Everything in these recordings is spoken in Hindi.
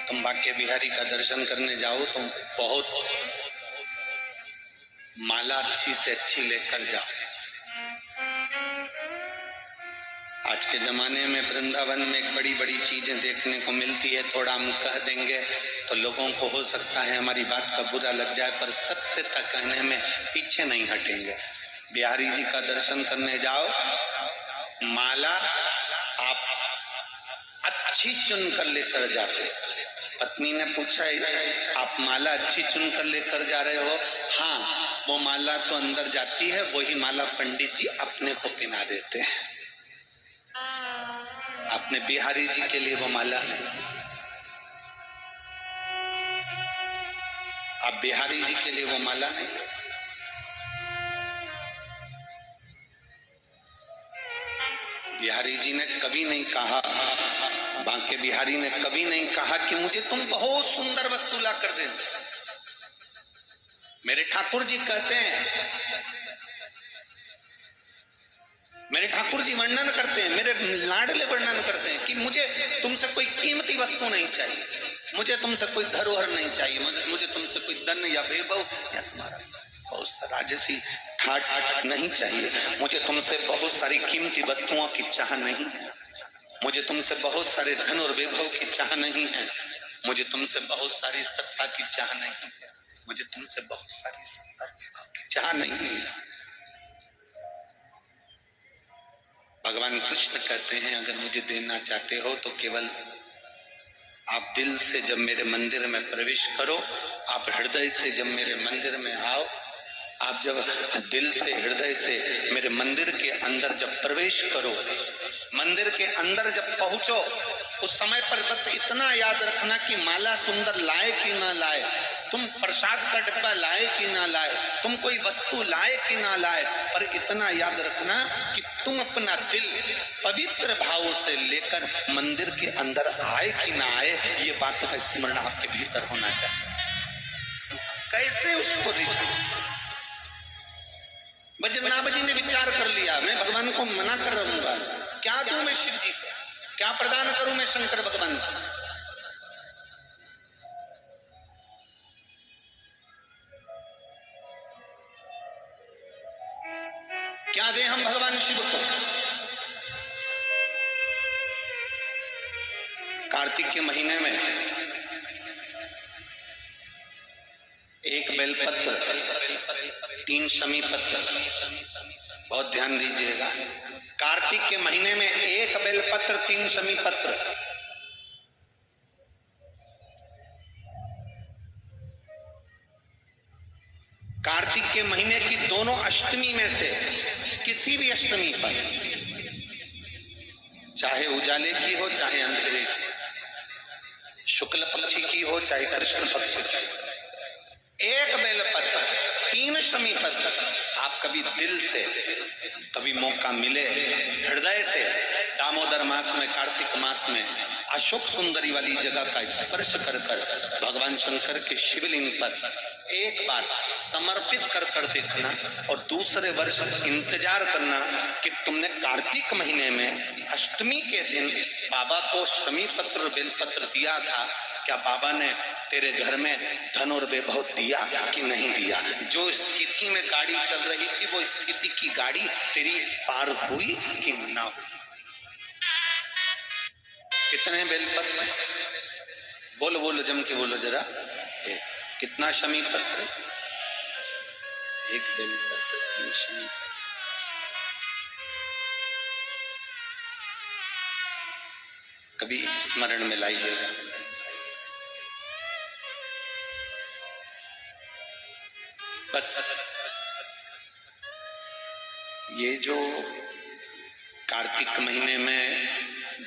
तुम बांके बिहारी का दर्शन करने जाओ तो बहुत माला अच्छी से अच्छी लेकर जाओ। आज के जमाने में वृंदावन में बड़ी बड़ी चीजें देखने को मिलती है, थोड़ा हम कह देंगे तो लोगों को हो सकता है हमारी बात का बुरा लग जाए, पर सत्यता कहने में पीछे नहीं हटेंगे। बिहारी जी का दर्शन करने जाओ, माला आप अच्छी चुन कर लेकर जाते। पत्नी ने पूछा, आप माला अच्छी चुन कर लेकर जा रहे हो? हाँ, वो माला तो अंदर जाती है, वही माला पंडित जी अपने को पिना देते हैं। अपने बिहारी जी के लिए वो माला है। आप बिहारी जी के लिए वो माला नहीं। बिहारी जी ने कभी नहीं कहा, बांके बिहारी ने कभी नहीं कहा कि मुझे तुम बहुत सुंदर वस्तु ला कर दे। मेरे ठाकुर जी कहते हैं, मेरे ठाकुर जी वर्णन करते हैं, मेरे लाडले वर्णन करते हैं कि मुझे तुमसे कोई कीमती वस्तु नहीं चाहिए, मुझे तुमसे कोई धरोहर नहीं चाहिए, मुझे तुमसे कोई धन या वैभव या तुम्हारा बहुत राजसी ठाट नहीं चाहिए, मुझे तुमसे बहुत सारी कीमती वस्तुओं की चाह नहीं है, मुझे तुमसे बहुत सारे धन और वैभव की चाह नहीं है, मुझे तुमसे बहुत सारी सत्ता की चाह नहीं है, मुझे तुमसे बहुत सारी सत्ता की चाह नहीं है। भगवान कृष्ण कहते हैं, अगर मुझे देना चाहते हो तो केवल आप दिल से जब मेरे मंदिर में प्रवेश करो, आप हृदय से जब मेरे मंदिर में आओ, आप जब दिल से हृदय से मेरे मंदिर के अंदर जब प्रवेश करो, मंदिर के अंदर जब पहुंचो, उस समय पर बस इतना याद रखना कि माला सुंदर लाए कि ना लाए, तुम प्रसाद का डब्बा लाए कि ना लाए, तुम कोई वस्तु लाए कि ना लाए, पर इतना याद रखना कि तुम अपना दिल पवित्र भाव से लेकर मंदिर के अंदर आए कि ना आए, ये बात का स्मरण आपके भीतर होना चाहिए। कैसे उसको बजरनाभ जी ने विचार कर लिया, मैं भगवान को मना कर रहूंगा, क्या दूं मैं शिव जी को, क्या प्रदान करूं मैं शंकर भगवान को? क्या दें हम भगवान शिव को? कार्तिक के महीने में एक बेलपत्र, 3 शमी पत्र, बहुत ध्यान दीजिएगा, कार्तिक के महीने में एक बेलपत्र, 3 शमी पत्र, कार्तिक के महीने की दोनों अष्टमी में से किसी भी अष्टमी पर, चाहे उजाले की हो चाहे अंधेरे की, शुक्ल पक्ष की हो चाहे कृष्ण पक्ष की, एक बेलपत्र, 3 शमी पत्र, आप कभी दिल से, कभी मौका मिले हृदय से, दामोदर मास में, कार्तिक मास में अशोक सुंदरी वाली जगह का स्पर्श कर कर भगवान शंकर के शिवलिंग पर एक बार समर्पित कर कर देखना, और दूसरे वर्ष इंतजार करना कि तुमने कार्तिक महीने में अष्टमी के दिन बाबा को शमी पत्र बेलपत्र दिया था, क्या बाबा ने तेरे घर में धन और वैभव दिया कि नहीं दिया? जो स्थिति में गाड़ी चल रही थी वो स्थिति की गाड़ी तेरी पार हुई कि ना हुई? कितने बेलपत्र? बोलो बोलो, जम के बोलो जरा। कितना शमी पत्र? एक बेलपत्र, 3 शमी पत्र। कभी स्मरण में लाइएगा। बस ये जो कार्तिक महीने में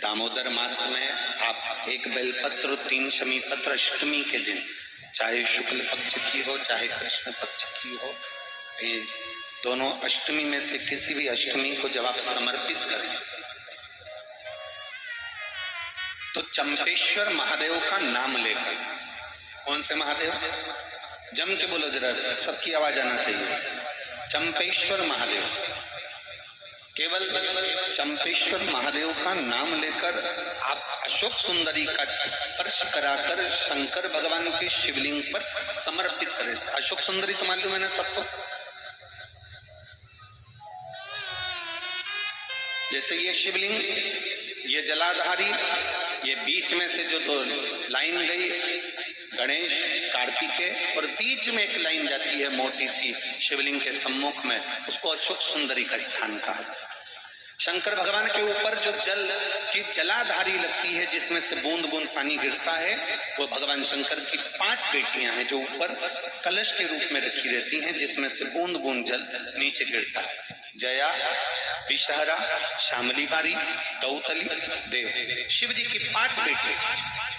दामोदर मास में आप एक बेलपत्र, 3 शमी पत्र अष्टमी के दिन, चाहे शुक्ल पक्ष की हो चाहे कृष्ण पक्ष की हो, ये दोनों अष्टमी में से किसी भी अष्टमी को जब आप समर्पित करें तो चंपेश्वर महादेव का नाम लेकर, कौन से महादेव? जम के बोलो जरा, सबकी आवाज आना चाहिए। चंपेश्वर महादेव, केवल चंपेश्वर महादेव का नाम लेकर आप अशोक सुंदरी का स्पर्श कराकर शंकर भगवान के शिवलिंग पर समर्पित करें। अशोक सुंदरी तो मालूम है ना सबको, जैसे ये शिवलिंग, ये जलाधारी, ये बीच में से जो दो लाइन गई गणेश कार्तिकेय, और बीच में एक लाइन जाती है मोटी सी शिवलिंग के सम्मुख में, उसको अशोक सुंदरी का स्थान कहा। शंकर भगवान के ऊपर जो जल की जलाधारी लगती है जिसमें से बूंद बूंद पानी गिरता है, वो भगवान शंकर की 5 बेटियां हैं जो ऊपर कलश के रूप में रखी रहती हैं जिसमें से बूंद बूंद जल नीचे गिरता है। जया, विषहरा, शामली बारी, दौतली, देव। शिव जी की 5 बेटी,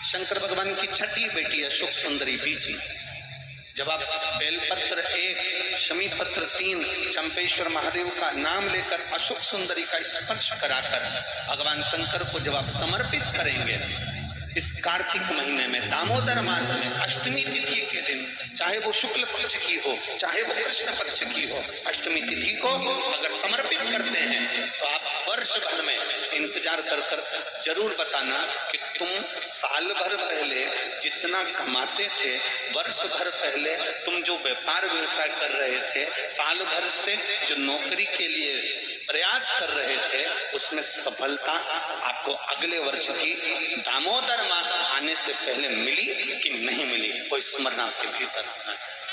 शंकर भगवान की 6ठी बेटी अशोक सुंदरी बीच में। जब आप बेलपत्र 1, शमी पत्र 3, चंपेश्वर महादेव का नाम लेकर अशोक सुंदरी का स्पर्श कराकर भगवान शंकर को जब आप समर्पित करेंगे इस कार्तिक महीने में, दामोदर मास में, अष्टमी तिथि के दिन, चाहे वो शुक्ल पक्ष की हो चाहे वो कृष्ण पक्ष की हो, अष्टमी तिथि को अगर समर्पित करते हैं तो आप वर्ष भर में इंतजार कर कर जरूर बताना कि तुम साल भर पहले जितना कमाते थे, वर्ष भर पहले तुम जो व्यापार व्यवसाय कर रहे थे, साल भर से जो नौकरी के लिए प्रयास कर रहे थे, उसमें सफलता आपको अगले वर्ष की दामोदर मास आने से पहले मिली कि नहीं मिली, कोई स्मरण आपके भीतर होना चाहिए।